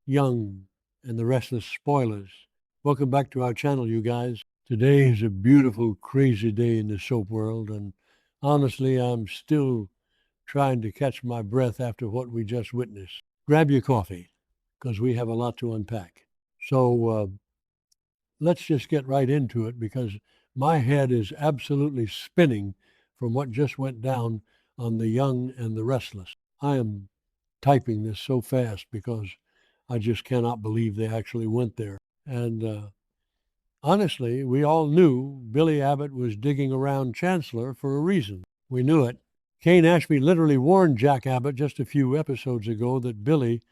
Young and the Restless spoilers. Welcome back to our channel, you guys. Today is a beautiful, crazy day in the soap world, and honestly, I'm still trying to catch my breath after what we just witnessed. Grab your coffee, because we have a lot to unpack. So let's just get right into it, because my head is absolutely spinning from what just went down on the Young and the Restless. I am typing this so fast because I just cannot believe they actually went there. And honestly, we all knew Billy Abbott was digging around Chancellor for a reason. We knew it. Kane Ashby literally warned Jack Abbott just a few episodes ago that Billy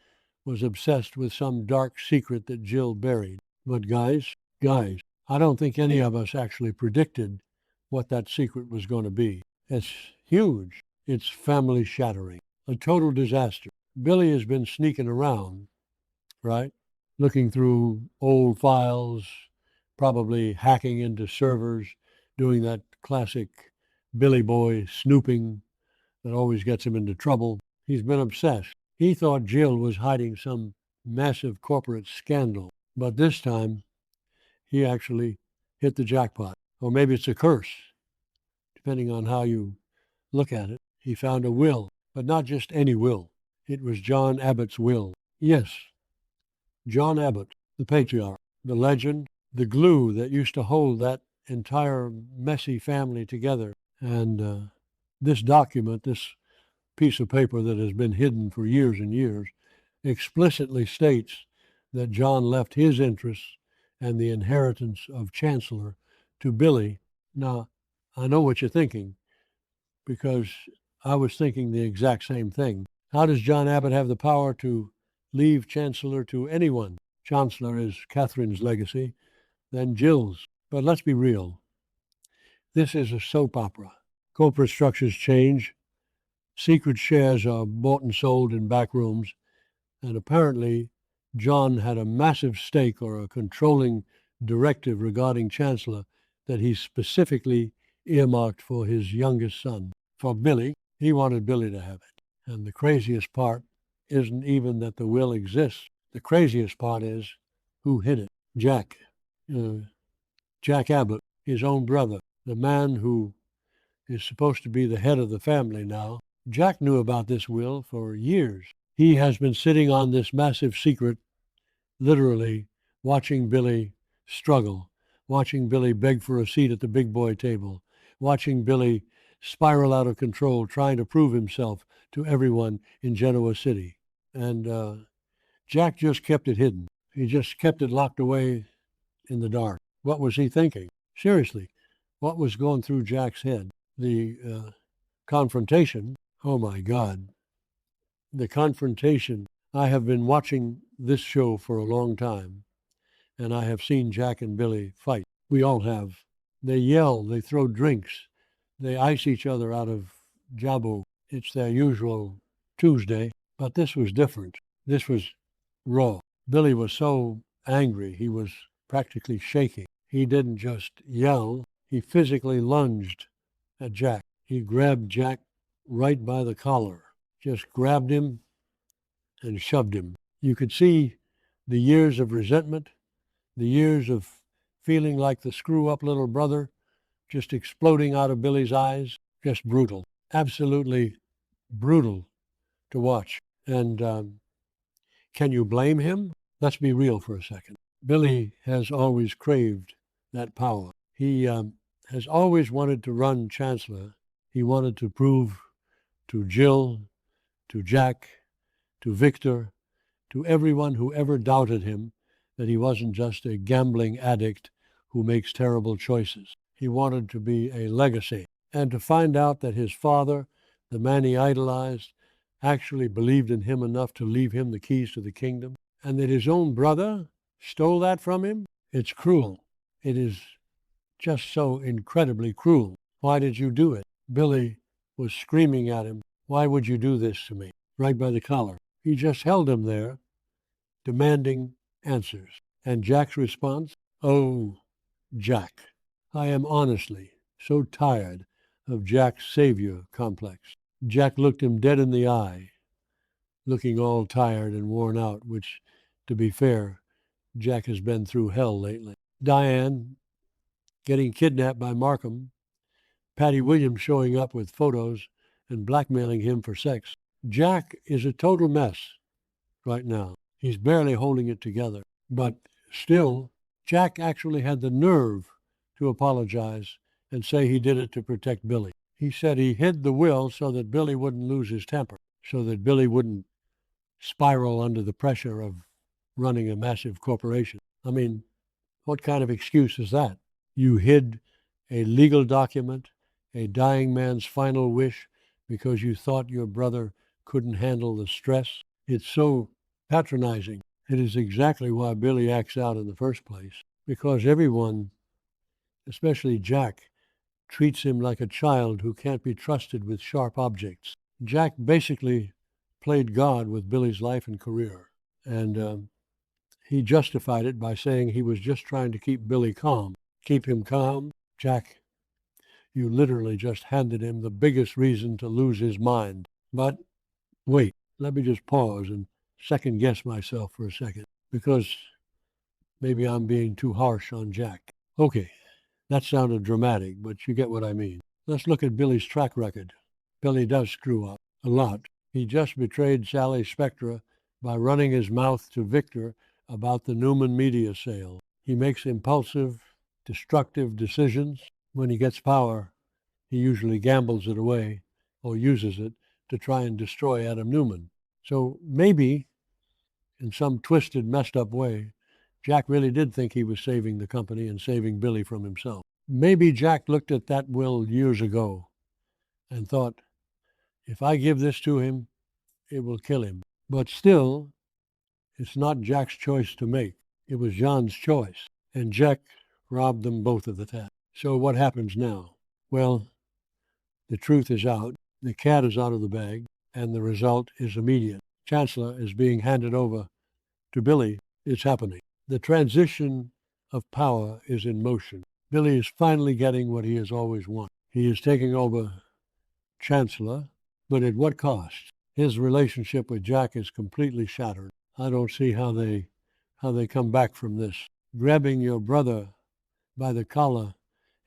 was obsessed with some dark secret that Jill buried. But guys, I don't think any of us actually predicted what that secret was going to be. It's huge. It's family shattering. A total disaster. Billy has been sneaking around, right? Looking through old files, probably hacking into servers, doing that classic Billy Boy snooping that always gets him into trouble. He's been obsessed. He thought Jill was hiding some massive corporate scandal, but this time he actually hit the jackpot. Or maybe it's a curse, depending on how you look at it. He found a will, but not just any will. It was John Abbott's will. Yes, John Abbott, the patriarch, the legend, the glue that used to hold that entire messy family together. And this document, this piece of paper that has been hidden for years and years, explicitly states that John left his interests and the inheritance of Chancellor to Billy. Now, I know what you're thinking, because I was thinking the exact same thing. How does John Abbott have the power to leave Chancellor to anyone? Chancellor is Catherine's legacy, then Jill's. But let's be real. This is a soap opera. Corporate structures change. Secret shares are bought and sold in back rooms. And apparently, John had a massive stake or a controlling directive regarding Chancellor that he specifically earmarked for his youngest son. For Billy, he wanted Billy to have it. And the craziest part isn't even that the will exists. The craziest part is who hid it. Jack. Jack Abbott, his own brother, the man who is supposed to be the head of the family now. Jack knew about this will for years. He has been sitting on this massive secret, literally watching Billy struggle, watching Billy beg for a seat at the big boy table, watching Billy spiral out of control, trying to prove himself to everyone in Genoa City. And Jack just kept it hidden. He just kept it locked away in the dark. What was he thinking? Seriously, what was going through Jack's head? The confrontation, oh my God, the confrontation. I have been watching this show for a long time, and I have seen Jack and Billy fight. We all have. They yell, they throw drinks, they ice each other out of Jabu. It's their usual Tuesday, but this was different. This was raw. Billy was so angry, he was practically shaking. He didn't just yell, he physically lunged at Jack. He grabbed Jack right by the collar, just grabbed him and shoved him. You could see the years of resentment, the years of feeling like the screw-up little brother just exploding out of Billy's eyes. Just brutal, absolutely brutal to watch. And can you blame him? Let's be real for a second. Billy has always craved that power. He has always wanted to run Chancellor. He wanted to prove to Jill, to Jack, to Victor, to everyone who ever doubted him that he wasn't just a gambling addict who makes terrible choices. He wanted to be a legacy, and to find out that his father, the man he idolized, actually believed in him enough to leave him the keys to the kingdom, and that his own brother stole that from him. It's cruel. It is just so incredibly cruel. Why did you do it? Billy was screaming at him, "Why would you do this to me?" Right by the collar. He just held him there, demanding answers. And Jack's response? Oh, Jack. I am honestly so tired of Jack's savior complex. Jack looked him dead in the eye, looking all tired and worn out, which To be fair, Jack has been through hell lately. Diane getting kidnapped by Markham, Patty Williams showing up with photos and blackmailing him for sex. Jack is a total mess right now. He's barely holding it together. But still, Jack actually had the nerve to apologize and say he did it to protect Billy. He said he hid the will so that Billy wouldn't lose his temper, so that Billy wouldn't spiral under the pressure of running a massive corporation. I mean, what kind of excuse is that? You hid a legal document, a dying man's final wish, because you thought your brother couldn't handle the stress? It's so patronizing. It is exactly why Billy acts out in the first place, because everyone, especially Jack, treats him like a child who can't be trusted with sharp objects. Jack basically played God with Billy's life and career, and he justified it by saying he was just trying to keep Billy calm. Keep him calm? Jack, you literally just handed him the biggest reason to lose his mind. But wait, let me just pause and second guess myself for a second, because maybe I'm being too harsh on Jack. Okay, that sounded dramatic, but you get what I mean. Let's look at Billy's track record. Billy does screw up a lot. He just betrayed Sally Spectra by running his mouth to Victor about the Newman media sale. He makes impulsive, destructive decisions. When he gets power, he usually gambles it away or uses it to try and destroy Adam Newman. So maybe, in some twisted, messed up way, Jack really did think he was saving the company and saving Billy from himself. Maybe Jack looked at that will years ago and thought, if I give this to him, it will kill him. But still, it's not Jack's choice to make. It was John's choice. And Jack robbed them both of the tap. So what happens now? Well, the truth is out. The cat is out of the bag, and the result is immediate. Chancellor is being handed over to Billy. It's happening. The transition of power is in motion. Billy is finally getting what he has always wanted. He is taking over Chancellor, but at what cost? His relationship with Jack is completely shattered. I don't see how they come back from this. Grabbing your brother by the collar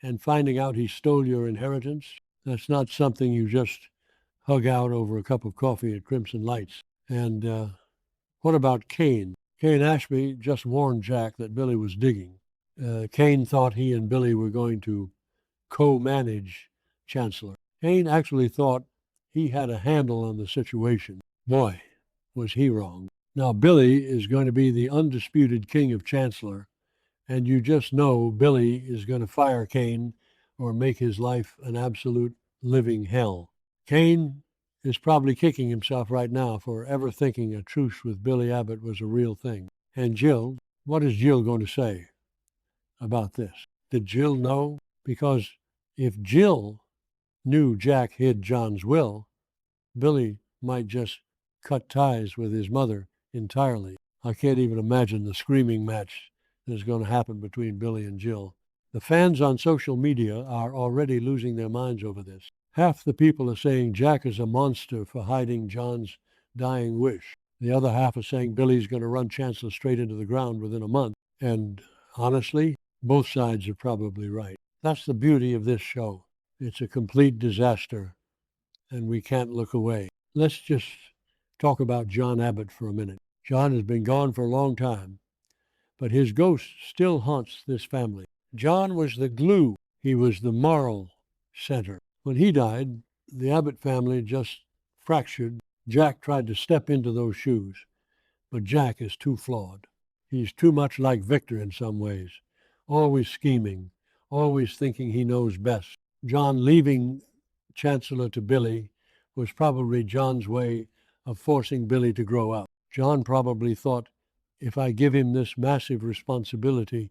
and finding out he stole your inheritance, that's not something you just hug out over a cup of coffee at Crimson Lights. And what about Kane? Kane Ashby just warned Jack that Billy was digging. Kane thought he and Billy were going to co-manage Chancellor. Kane actually thought he had a handle on the situation. Boy, was he wrong. Now, Billy is going to be the undisputed king of Chancellor, and you just know Billy is going to fire Kane or make his life an absolute living hell. Kane is probably kicking himself right now for ever thinking a truce with Billy Abbott was a real thing. And Jill, what is Jill going to say about this? Did Jill know? Because if Jill knew Jack hid John's will, Billy might just cut ties with his mother entirely. I can't even imagine the screaming match that is going to happen between Billy and Jill. The fans on social media are already losing their minds over this. Half the people are saying Jack is a monster for hiding John's dying wish. The other half are saying Billy's going to run Chancellor straight into the ground within a month. And honestly, both sides are probably right. That's the beauty of this show. It's a complete disaster, and we can't look away. Let's just talk about John Abbott for a minute. John has been gone for a long time, but his ghost still haunts this family. John was the glue. He was the moral center. When he died, the Abbott family just fractured. Jack tried to step into those shoes, but Jack is too flawed. He's too much like Victor in some ways, always scheming, always thinking he knows best. John leaving Chancellor to Billy was probably John's way of forcing Billy to grow up. John probably thought, if I give him this massive responsibility,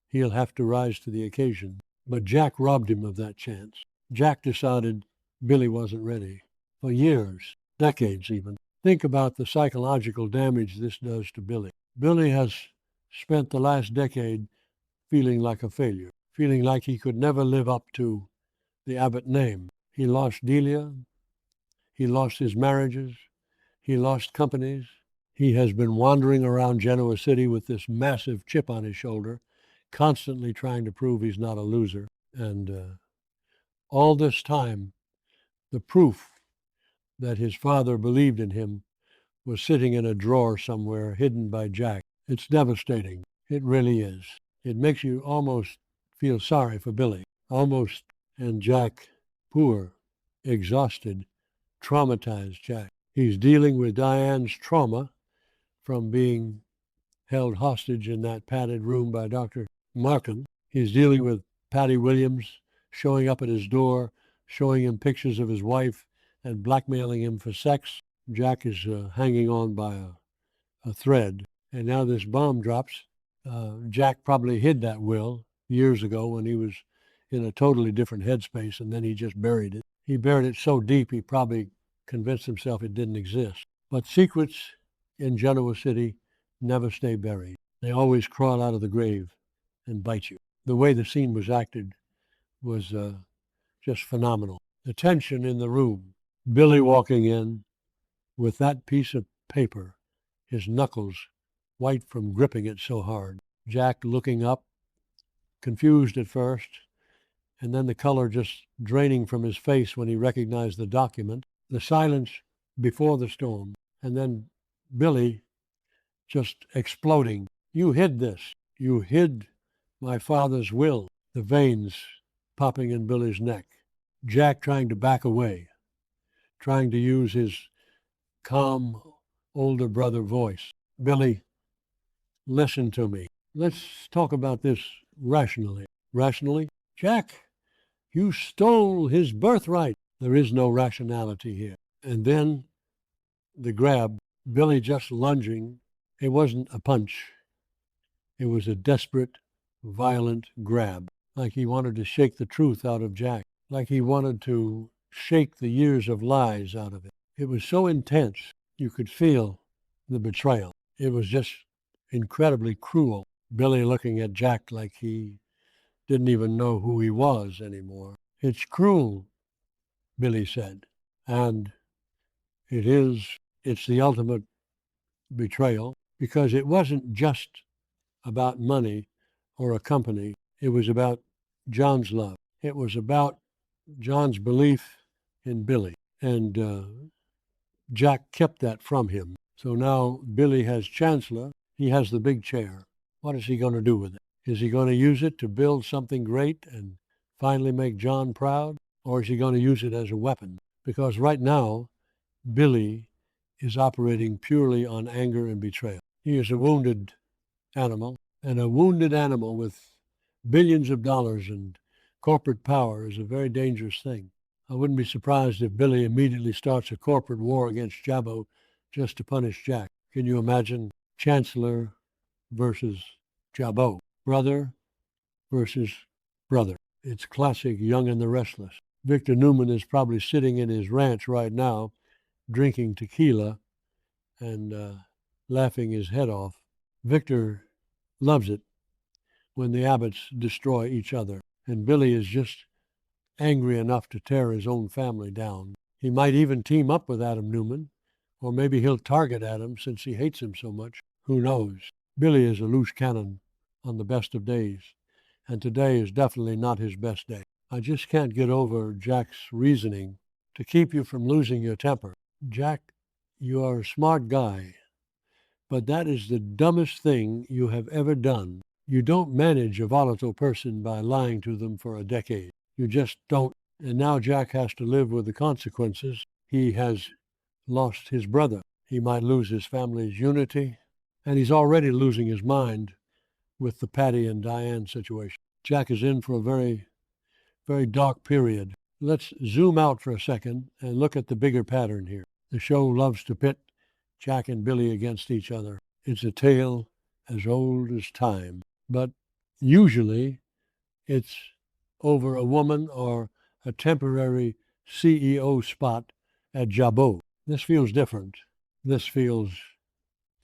he'll have to rise to the occasion. But Jack robbed him of that chance. Jack decided Billy wasn't ready. For years, decades even. Think about the psychological damage this does to Billy. Billy has spent the last decade feeling like a failure, feeling like he could never live up to the Abbott name. He lost Delia. He lost his marriages. He lost companies. He has been wandering around Genoa City with this massive chip on his shoulder, constantly trying to prove he's not a loser. And all this time, the proof that his father believed in him was sitting in a drawer somewhere hidden by Jack. It's devastating. It really is. It makes you almost feel sorry for Billy. Almost. And Jack, poor, exhausted, traumatized Jack. He's dealing with Diane's trauma from being held hostage in that padded room by Dr. Markham. He's dealing with Patty Williams showing up at his door, showing him pictures of his wife, and blackmailing him for sex. Jack is hanging on by a thread. And now this bomb drops. Jack probably hid that will years ago when he was in a totally different headspace, and then he just buried it. He buried it so deep he probably convinced himself it didn't exist. But secrets in Genoa City never stay buried. They always crawl out of the grave and bite you. The way the scene was acted was just phenomenal. The tension in the room. Billy walking in with that piece of paper, his knuckles white from gripping it so hard. Jack looking up, confused at first, and then the color just draining from his face when he recognized the document. The silence before the storm, and then Billy just exploding. You hid this. You hid my father's will. The veins popping in Billy's neck. Jack trying to back away, trying to use his calm older brother voice. Billy, listen to me. Let's talk about this rationally. Rationally? Jack, you stole his birthright. There is no rationality here. And then the grab, Billy just lunging. It wasn't a punch. It was a desperate, violent grab, like he wanted to shake the truth out of Jack, like he wanted to shake the years of lies out of it. It was so intense, you could feel the betrayal. It was just incredibly cruel. Billy looking at Jack like he didn't even know who he was anymore. It's cruel, Billy said, and it's the ultimate betrayal, because it wasn't just about money or a company. It was about John's love. It was about John's belief in Billy. And Jack kept that from him. So now Billy has Chancellor. He has the big chair. What is he going to do with it? Is he going to use it to build something great and finally make John proud? Or is he going to use it as a weapon? Because right now, Billy is operating purely on anger and betrayal. He is a wounded animal, and a wounded animal with billions of dollars and corporate power is a very dangerous thing. I wouldn't be surprised if Billy immediately starts a corporate war against Jabbo just to punish Jack. Can you imagine Chancellor versus Jabbo? Brother versus brother. It's classic Young and the Restless. Victor Newman is probably sitting in his ranch right now, drinking tequila and laughing his head off. Victor loves it when the Abbotts destroy each other, and Billy is just angry enough to tear his own family down. He might even team up with Adam Newman, or maybe he'll target Adam since he hates him so much. Who knows? Billy is a loose cannon on the best of days, and today is definitely not his best day. I just can't get over Jack's reasoning to keep you from losing your temper. Jack, you are a smart guy, but that is the dumbest thing you have ever done. You don't manage a volatile person by lying to them for a decade. You just don't. And now Jack has to live with the consequences. He has lost his brother. He might lose his family's unity, and he's already losing his mind with the Patty and Diane situation. Jack is in for a very, very dark period. Let's zoom out for a second and look at the bigger pattern here. The show loves to pit Jack and Billy against each other. It's a tale as old as time, but usually it's over a woman or a temporary CEO spot at Jabot. This feels different. This feels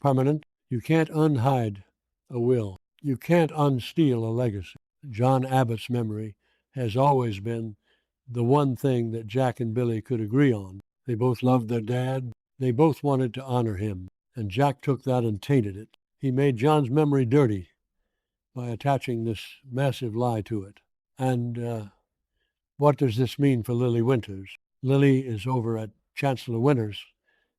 permanent. You can't unhide a will. You can't unsteal a legacy. John Abbott's memory has always been the one thing that Jack and Billy could agree on. They both loved their dad. They both wanted to honor him. And Jack took that and tainted it. He made John's memory dirty by attaching this massive lie to it. And what does this mean for Lily Winters? Lily is over at Chancellor Winters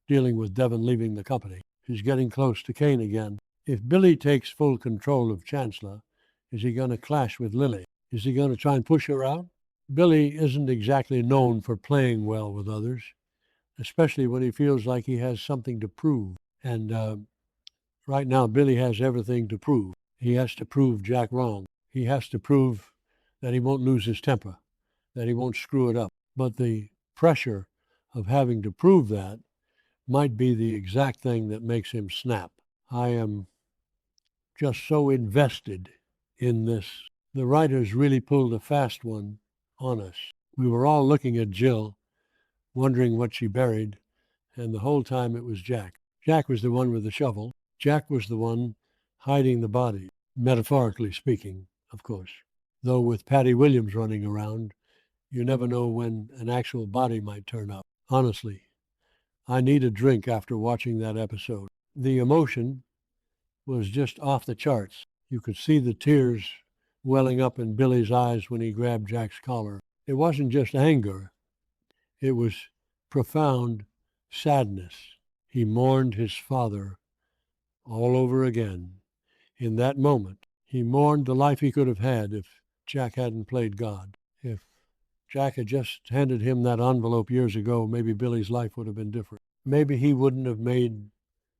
dealing with Devon leaving the company. She's getting close to Kane again. If Billy takes full control of Chancellor, is he going to clash with Lily? Is he going to try and push her out? Billy isn't exactly known for playing well with others, especially when he feels like he has something to prove. And right now, Billy has everything to prove. He has to prove Jack wrong. He has to prove that he won't lose his temper, that he won't screw it up. But the pressure of having to prove that might be the exact thing that makes him snap. I am just so invested in this. The writers really pulled a fast one on us. We were all looking at Jill, wondering what she buried, and the whole time it was Jack. Jack was the one with the shovel. Jack was the one hiding the body, metaphorically speaking, of course. Though with Patty Williams running around, you never know when an actual body might turn up. Honestly, I need a drink after watching that episode. The emotion was just off the charts. You could see the tears welling up in Billy's eyes when he grabbed Jack's collar. It wasn't just anger. It was profound sadness. He mourned his father all over again. In that moment, he mourned the life he could have had if Jack hadn't played God. If Jack had just handed him that envelope years ago, maybe Billy's life would have been different. Maybe he wouldn't have made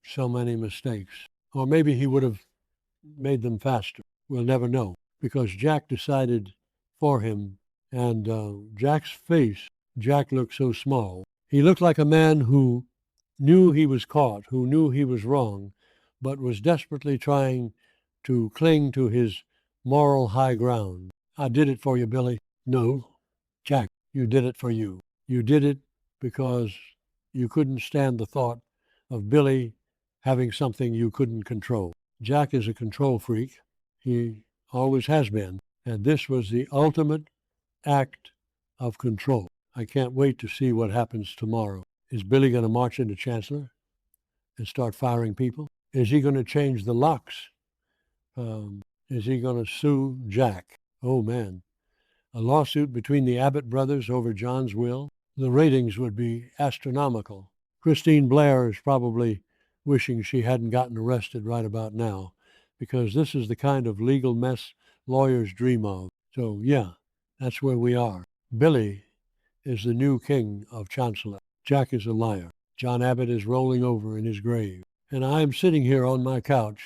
so many mistakes. Or maybe he would have made them faster. We'll never know. Because Jack decided for him. And Jack's face, Jack looked so small. He looked like a man who knew he was caught, who knew he was wrong, but was desperately trying to cling to his moral high ground. I did it for you, Billy. No, Jack, you did it for you. You did it because you couldn't stand the thought of Billy having something you couldn't control. Jack is a control freak. He always has been. And this was the ultimate act of control. I can't wait to see what happens tomorrow. Is Billy going to march into Chancellor and start firing people? Is he going to change the locks? Is he going to sue Jack? Oh, man. A lawsuit between the Abbott brothers over John's will? The ratings would be astronomical. Christine Blair is probably wishing she hadn't gotten arrested right about now, because this is the kind of legal mess lawyers dream of. So, yeah, that's where we are. Billy is the new king of Chancellor. Jack is a liar. John Abbott is rolling over in his grave. And I am sitting here on my couch,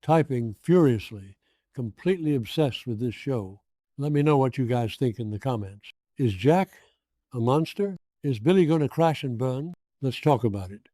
typing furiously, completely obsessed with this show. Let me know what you guys think in the comments. Is Jack a monster? Is Billy going to crash and burn? Let's talk about it.